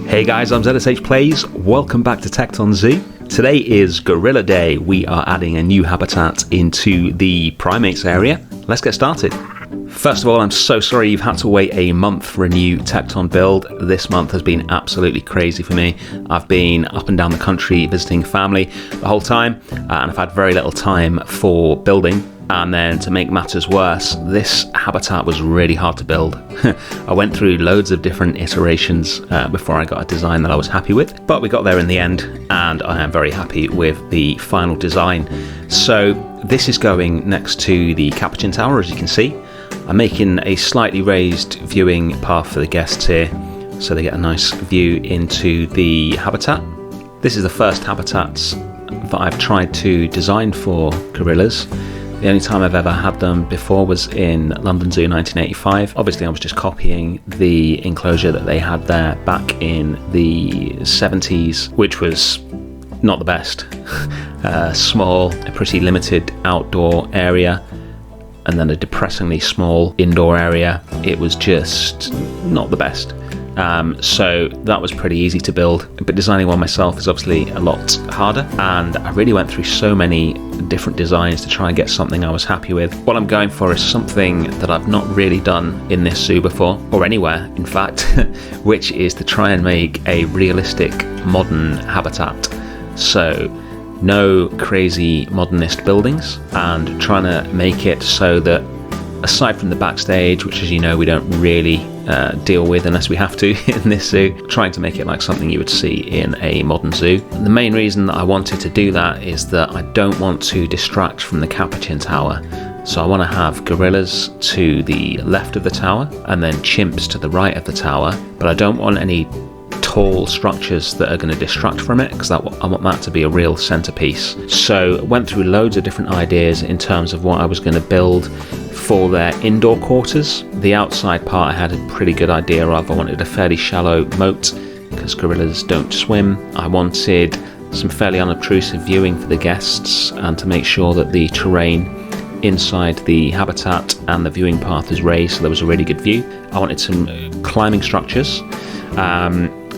Hey guys, I'm ZSH Plays. Welcome back to Tekton Zoo. Today is Gorilla Day. We are adding a new habitat into the primates area. Let's get started. First of all, I'm so sorry you've had to wait a month for a new Tekton build. This month has been absolutely crazy for me. I've been up and down the country visiting family the whole time, and I've had very little time for building. And then to make matters worse, this habitat was really hard to build. I went through loads of different iterations before I got a design that I was happy with, but we got there in the end, and I am very happy with the final design. So this is going next to the Capuchin Tower, as you can see. I'm making a slightly raised viewing path for the guests here, so they get a nice view into the habitat. This is the first habitat that I've tried to design for gorillas. The only time I've ever had them before was in London Zoo 1985. Obviously I was just copying the enclosure that they had there back in the 70s, which was not the best. Small, a pretty limited outdoor area, and then a depressingly small indoor area. It was just not the best. So that was pretty easy to build, but designing one myself is obviously a lot harder, and I really went through so many different designs to try and get something I was happy with. What I'm going for is something that I've not really done in this zoo before, or anywhere in fact, which is to try and make a realistic modern habitat. So no crazy modernist buildings, and trying to make it so that aside from the backstage, which as you know we don't really deal with unless we have to in this zoo, trying to make it like something you would see in a modern zoo. And the main reason that I wanted to do that is that I don't want to distract from the Capuchin Tower. So I want to have gorillas to the left of the tower and then chimps to the right of the tower, but I don't want any tall structures that are going to distract from it, because I want that to be a real centerpiece. So I went through loads of different ideas in terms of what I was going to build for their indoor quarters. The outside part I had a pretty good idea of. I wanted a fairly shallow moat because gorillas don't swim. I wanted some fairly unobtrusive viewing for the guests, and to make sure that the terrain inside the habitat and the viewing path is raised so there was a really good view. I wanted some climbing structures,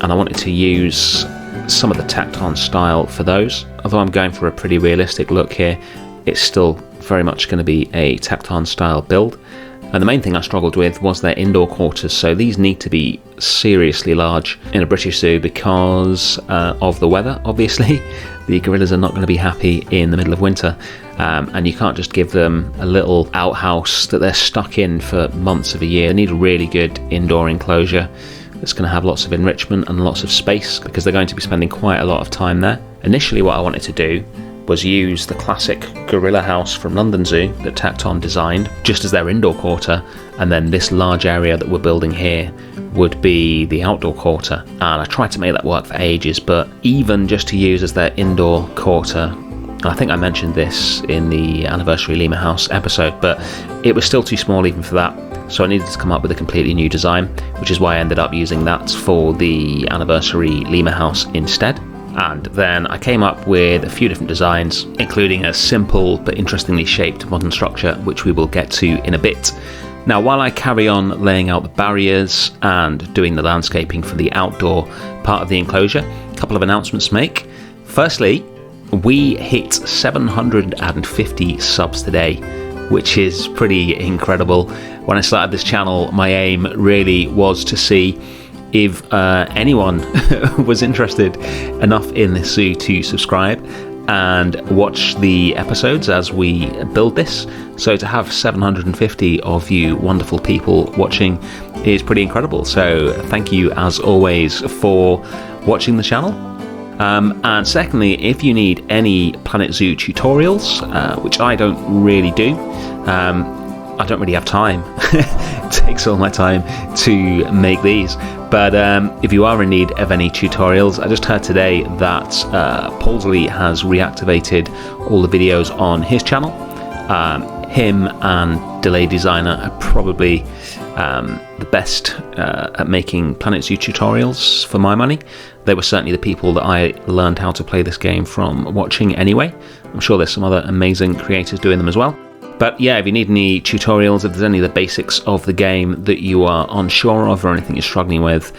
and I wanted to use some of the Tecton style for those. Although I'm going for a pretty realistic look here, it's still very much going to be a Tecton style build. And the main thing I struggled with was their indoor quarters, so these need to be seriously large in a British zoo because of the weather, obviously. The gorillas are not going to be happy in the middle of winter, and you can't just give them a little outhouse that they're stuck in for months of a year. They need a really good indoor enclosure that's going to have lots of enrichment and lots of space, because they're going to be spending quite a lot of time there. Initially what I wanted to do was use the classic gorilla house from London Zoo that Tekton designed just as their indoor quarter, and then this large area that we're building here would be the outdoor quarter. And I tried to make that work for ages, but even just to use as their indoor quarter, and I think I mentioned this in the anniversary Lemur House episode, but it was still too small even for that. So I needed to come up with a completely new design, which is why I ended up using that for the anniversary Lemur House instead. And then I came up with a few different designs, including a simple but interestingly shaped modern structure, which we will get to in a bit. Now, while I carry on laying out the barriers and doing the landscaping for the outdoor part of the enclosure, a couple of announcements to make. Firstly, we hit 750 subs today, which is pretty incredible. When I started this channel, my aim really was to see if anyone was interested enough in this zoo to subscribe and watch the episodes as we build this. So to have 750 of you wonderful people watching is pretty incredible. So thank you as always for watching the channel. And secondly, if you need any Planet Zoo tutorials, which I don't really do, I don't really have time. It takes all my time to make these. But if you are in need of any tutorials, I just heard today that Paulsley has reactivated all the videos on his channel. Him and DeLadySigner are probably the best at making Planet Zoo tutorials for my money. They were certainly the people that I learned how to play this game from watching anyway. I'm sure there's some other amazing creators doing them as well. But yeah, if you need any tutorials, if there's any of the basics of the game that you are unsure of or anything you're struggling with,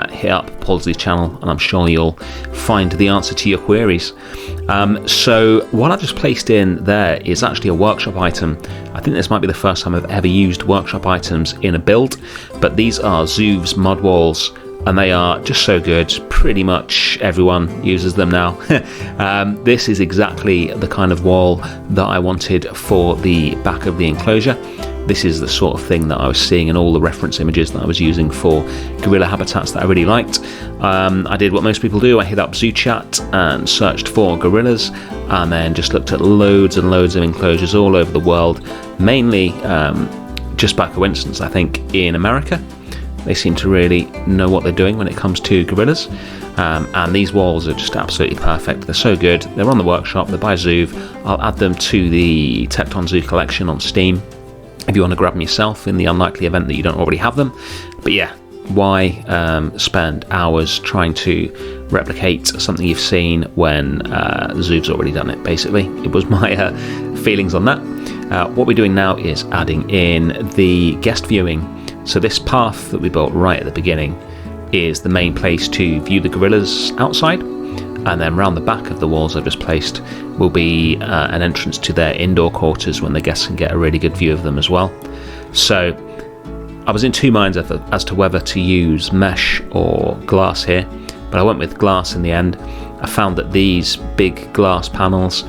hit up Paul's channel and I'm sure you'll find the answer to your queries. So what I've just placed in there is actually a workshop item. I think this might be the first time I've ever used workshop items in a build, but these are Zoov's mud walls, and they are just so good. Pretty much everyone uses them now. This is exactly the kind of wall that I wanted for the back of the enclosure. This is the sort of thing that I was seeing in all the reference images that I was using for gorilla habitats that I really liked. I did what most people do. I hit up Zoo Chat and searched for gorillas, and then just looked at loads and loads of enclosures all over the world, mainly just by coincidence, I think, in America. They seem to really know what they're doing when it comes to gorillas, and these walls are just absolutely perfect. They're so good. They're on the workshop, they're by Zoov. I'll add them to the Tekton Zoo collection on Steam if you want to grab them yourself in the unlikely event that you don't already have them. But yeah, why spend hours trying to replicate something you've seen when Zoov's already done it, basically. It was my feelings on that. What we're doing now is adding in the guest viewing. So this path that we built right at the beginning is the main place to view the gorillas outside, and then round the back of the walls I've just placed will be an entrance to their indoor quarters when the guests can get a really good view of them as well. So I was in two minds as to whether to use mesh or glass here, but I went with glass in the end. I found that these big glass panels,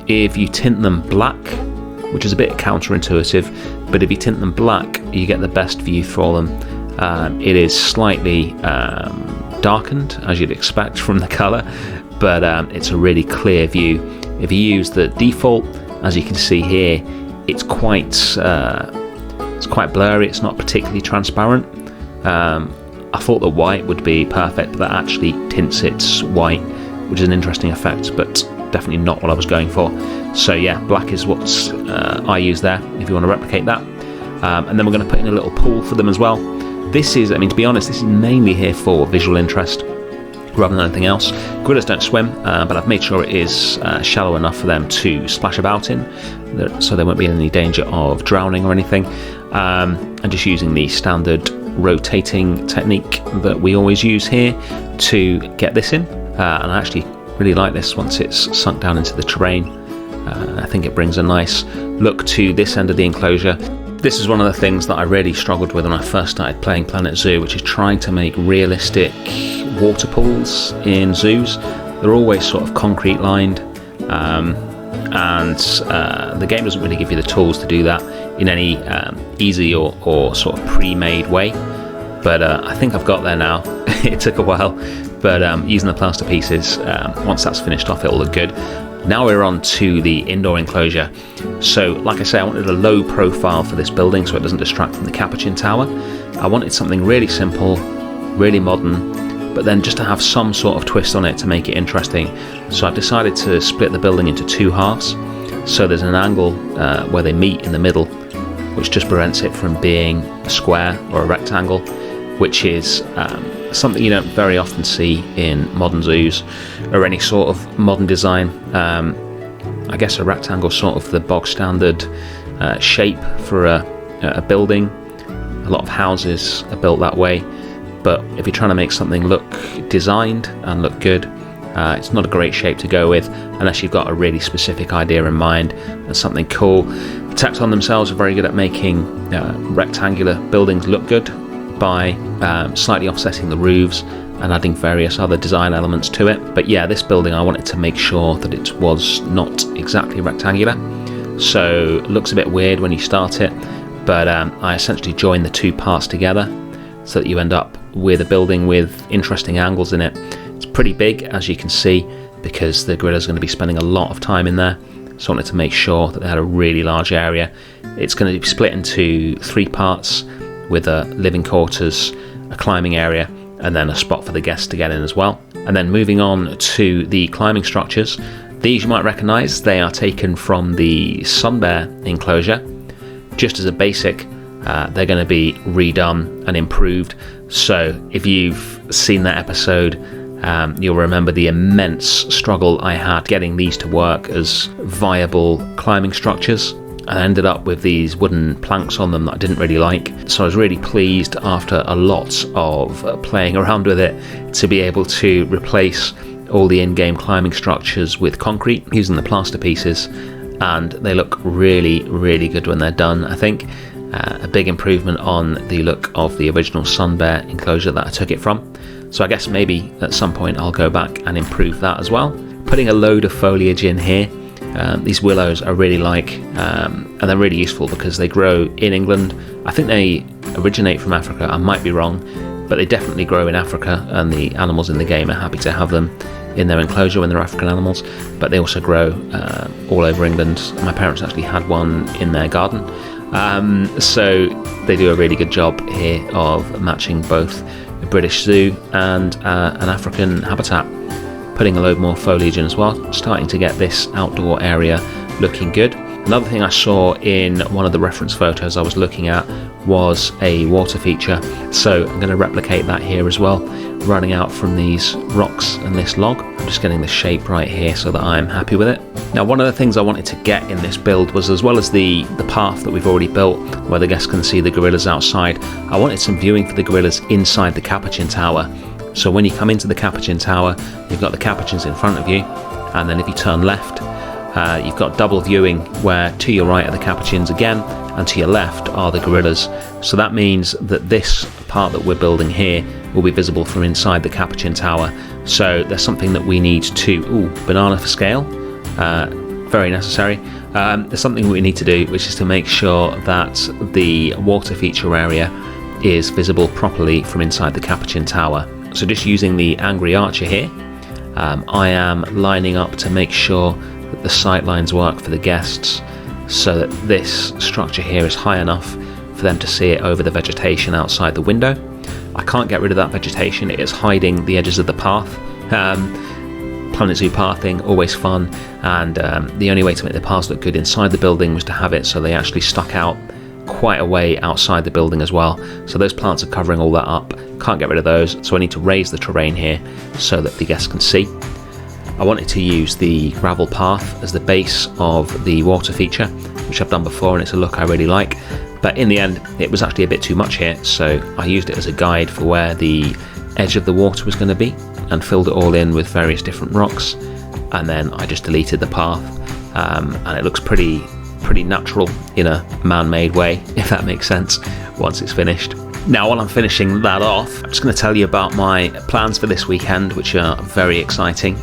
if you tint them black, which is a bit counterintuitive, but if you tint them black, you get the best view for them. It is slightly darkened, as you'd expect from the colour, but it's a really clear view. If you use the default, as you can see here, it's quite blurry. It's not particularly transparent. I thought the white would be perfect, but that actually tints it white, which is an interesting effect, but definitely not what I was going for. So yeah, black is what I use there if you want to replicate that. And then we're going to put in a little pool for them as well. This is, I mean, to be honest, this is mainly here for visual interest rather than anything else. Gorillas don't swim, but I've made sure it is shallow enough for them to splash about in, so they won't be in any danger of drowning or anything. And just using the standard rotating technique that we always use here to get this in. And I actually really like this once it's sunk down into the terrain. I think it brings a nice look to this end of the enclosure. This is one of the things that I really struggled with when I first started playing Planet Zoo, which is trying to make realistic water pools in zoos. They're always sort of concrete lined, and the game doesn't really give you the tools to do that in any easy or sort of pre-made way. But I think I've got there now. It took a while, but using the plaster pieces, once that's finished off, it'll look good. Now we're on to the indoor enclosure. So like I say, I wanted a low profile for this building so it doesn't distract from the Capuchin Tower. I wanted something really simple, really modern, but then just to have some sort of twist on it to make it interesting. So I've decided to split the building into two halves. So there's an angle where they meet in the middle, which just prevents it from being a square or a rectangle, which is something you don't very often see in modern zoos or any sort of modern design. I guess a rectangle sort of the bog standard shape for a building. A lot of houses are built that way, but if you're trying to make something look designed and look good, it's not a great shape to go with unless you've got a really specific idea in mind and something cool. Tecton themselves are very good at making rectangular buildings look good by slightly offsetting the roofs and adding various other design elements to it. But yeah, this building I wanted to make sure that it was not exactly rectangular, so it looks a bit weird when you start it, but I essentially joined the two parts together so that you end up with a building with interesting angles in it. It's pretty big, as you can see, because the gorillas are going to be spending a lot of time in there, so I wanted to make sure that they had a really large area. It's going to be split into three parts, with a living quarters, a climbing area, and then a spot for the guests to get in as well. And then moving on to the climbing structures, these you might recognise, they are taken from the Sun Bear enclosure. Just as a basic, they're going to be redone and improved. So if you've seen that episode You'll remember the immense struggle I had getting these to work as viable climbing structures. I ended up with these wooden planks on them that I didn't really like, so I was really pleased after a lot of playing around with it to be able to replace all the in-game climbing structures with concrete using the plaster pieces, and they look really, really good when they're done. I think a big improvement on the look of the original Sun Bear enclosure that I took it from, so I guess maybe at some point I'll go back and improve that as well. Putting a load of foliage in here. These willows I really like, and they're really useful because they grow in England. I think they originate from Africa, I might be wrong, but they definitely grow in Africa, and the animals in the game are happy to have them in their enclosure when they're African animals, but they also grow all over England. My parents actually had one in their garden, so they do a really good job here of matching both a British zoo and an African habitat. Putting a load more foliage in as well, starting to get this outdoor area looking good. Another thing I saw in one of the reference photos I was looking at was a water feature, so I'm going to replicate that here as well, running out from these rocks and this log. I'm just getting the shape right here so that I'm happy with it. Now, one of the things I wanted to get in this build was, as well as the path that we've already built where the guests can see the gorillas outside, I wanted some viewing for the gorillas inside the Capuchin Tower. So when you come into the Capuchin Tower, you've got the Capuchins in front of you, and then if you turn left, you've got double viewing where to your right are the Capuchins again, and to your left are the gorillas. So that means that this part that we're building here will be visible from inside the Capuchin Tower. So there's something that we need to, banana for scale, very necessary. There's something we need to do, which is to make sure that the water feature area is visible properly from inside the Capuchin Tower. So just using the Angry Archer here, I am lining up to make sure that the sight lines work for the guests, so that this structure here is high enough for them to see it over the vegetation outside the window. I can't get rid of that vegetation, it is hiding the edges of the path. Planet Zoo pathing, always fun, and the only way to make the paths look good inside the building was to have it so they actually stuck out quite a way outside the building as well. So those plants are covering all that up, can't get rid of those, so I need to raise the terrain here so that the guests can see. I wanted to use the gravel path as the base of the water feature, which I've done before, and it's a look I really like, but in the end it was actually a bit too much here, so I used it as a guide for where the edge of the water was going to be and filled it all in with various different rocks, and then I just deleted the path, and it looks pretty natural in a man-made way, if that makes sense, once it's finished. Now, while I'm finishing that off, I'm just going to tell you about my plans for this weekend, which are very exciting,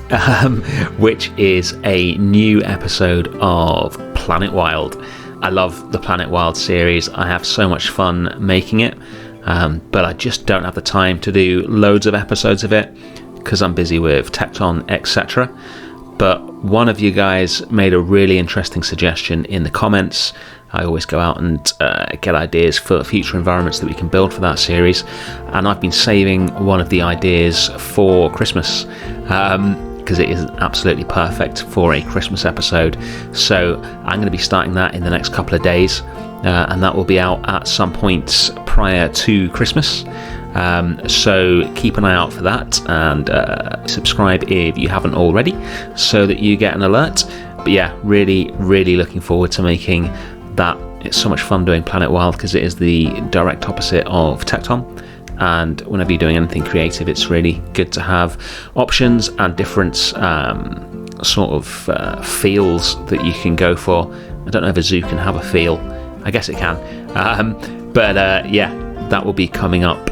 which is a new episode of Planet Wild. I love the Planet Wild series. I have so much fun making it, but I just don't have the time to do loads of episodes of it because I'm busy with Tecton, etc. But one of you guys made a really interesting suggestion in the comments. I always go out and get ideas for future environments that we can build for that series, and I've been saving one of the ideas for Christmas because it is absolutely perfect for a Christmas episode. So I'm going to be starting that in the next couple of days, and that will be out at some point prior to Christmas. So keep an eye out for that, and subscribe if you haven't already so that you get an alert. But yeah, really looking forward to making that. It's so much fun doing Planet Wild because it is the direct opposite of Tecton, and whenever you're doing anything creative, it's really good to have options and different sort of feels that you can go for. I don't know if a zoo can have a feel. I guess it can, but yeah, that will be coming up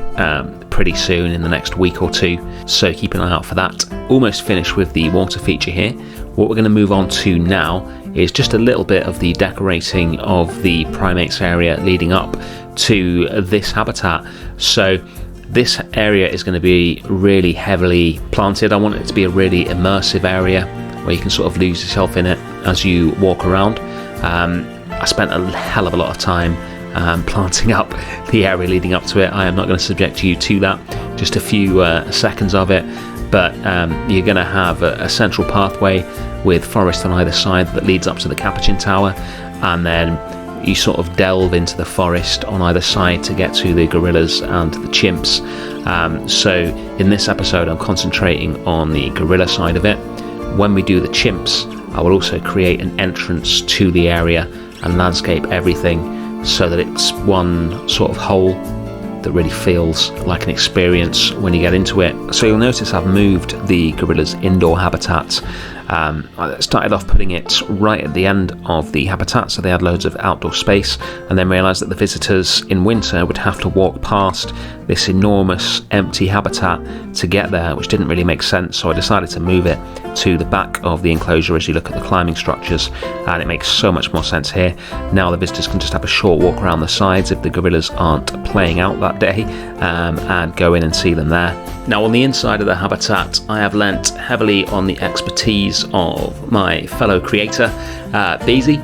pretty soon in the next week or two, so keep an eye out for that. Almost finished with the water feature here. What we're going to move on to now is just a little bit of the decorating of the primates area leading up to this habitat. So this area is going to be really heavily planted. I want it to be a really immersive area where you can sort of lose yourself in it as you walk around. I spent a hell of a lot of time planting up the area leading up to it. I am not going to subject you to that, just a few seconds of it, but you're going to have a central pathway with forest on either side that leads up to the Capuchin Tower, and then you sort of delve into the forest on either side to get to the gorillas and the chimps. So in this episode I'm concentrating on the gorilla side of it. When we do the chimps, I will also create an entrance to the area and landscape everything so that it's one sort of whole that really feels like an experience when you get into it. So you'll notice I've moved the gorilla's indoor habitat. I started off putting it right at the end of the habitat so they had loads of outdoor space, and then realised that the visitors in winter would have to walk past this enormous empty habitat to get there, which didn't really make sense, so I decided to move it to the back of the enclosure as you look at the climbing structures, and it makes so much more sense here. Now the visitors can just have a short walk around the sides if the gorillas aren't playing out that day, and go in and see them there. Now on the inside of the habitat, I have lent heavily on the expertise of my fellow creator, Beezy,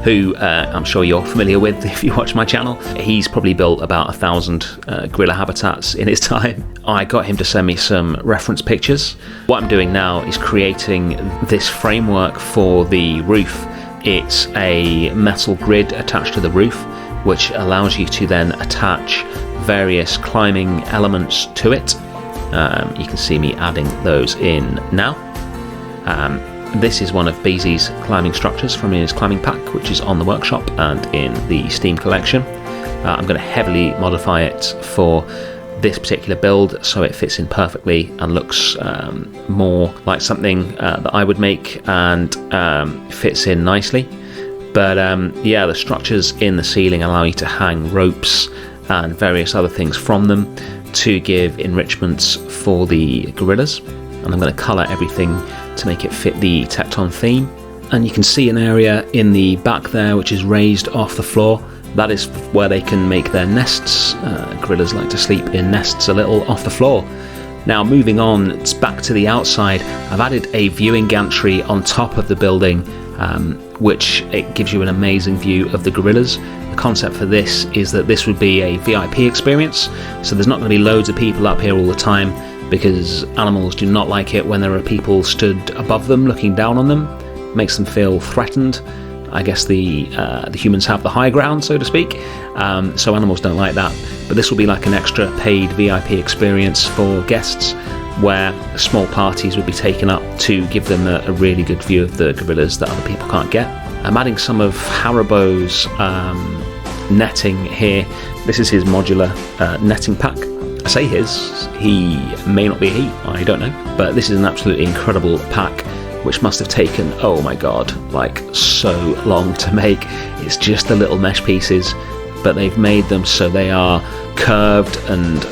who I'm sure you're familiar with if you watch my channel. He's probably built about 1,000 gorilla habitats in his time. I got him to send me some reference pictures. What I'm doing now is creating this framework for the roof. It's a metal grid attached to the roof, which allows you to then attach various climbing elements to it. You can see me adding those in now. This is one of Beezy's climbing structures from his climbing pack, which is on the workshop and in the Steam collection. I'm going to heavily modify it for this particular build so it fits in perfectly and looks more like something that I would make and fits in nicely. But yeah, the structures in the ceiling allow you to hang ropes and various other things from them to give enrichments for the gorillas, and I'm going to colour everything to make it fit the Tecton theme. And you can see an area in the back there which is raised off the floor. That is where they can make their nests. Gorillas like to sleep in nests a little off the floor. Now moving on, it's back to the outside. I've added a viewing gantry on top of the building, which it gives you an amazing view of the gorillas. The concept for this is that this would be a VIP experience, so there's not going to be loads of people up here all the time, because animals do not like it when there are people stood above them looking down on them. It makes them feel threatened. I guess the humans have the high ground, so to speak, so animals don't like that. But this will be like an extra paid VIP experience for guests, where small parties would be taken up to give them a really good view of the gorillas that other people can't get. I'm adding some of Haribo's netting here. This is his modular netting pack. I say his, he may not be he, I don't know. But this is an absolutely incredible pack, which must have taken, oh my god, like so long to make. It's just the little mesh pieces, but they've made them so they are curved and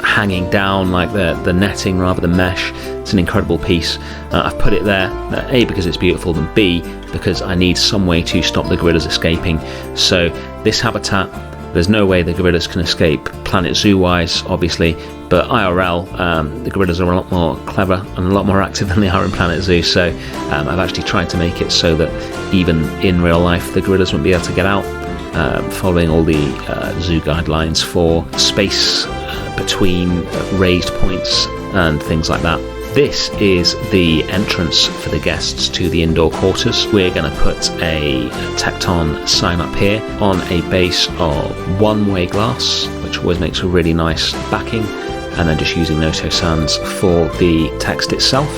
hanging down like the netting rather than mesh. It's an incredible piece. I've put it there, A, because it's beautiful, and B, because I need some way to stop the gorillas escaping. So this habitat, there's no way the gorillas can escape Planet Zoo wise, obviously, but IRL, the gorillas are a lot more clever and a lot more active than they are in Planet Zoo, so I've actually tried to make it so that even in real life the gorillas won't be able to get out, following all the zoo guidelines for space between raised points and things like that. This is the entrance for the guests to the indoor quarters. We're going to put a Tecton sign up here on a base of one-way glass, which always makes a really nice backing, and then just using Noto Sans for the text itself.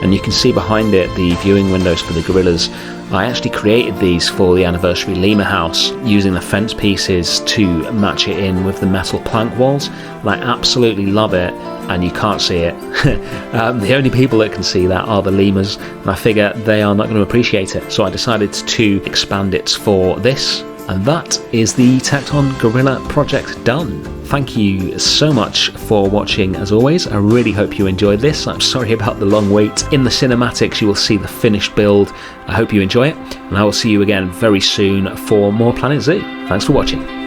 And you can see behind it the viewing windows for the gorillas. I actually created these for the anniversary lemur house using the fence pieces to match it in with the metal plank walls, and I absolutely love it, and you can't see it. The only people that can see that are the lemurs, and I figure they are not going to appreciate it, so I decided to expand it for this, and that is the Tekton Gorilla project done. Thank you so much for watching as always. I really hope you enjoyed this. I'm sorry about the long wait. In the cinematics you will see the finished build. I hope you enjoy it, and I will see you again very soon for more Planet Zoo. Thanks for watching.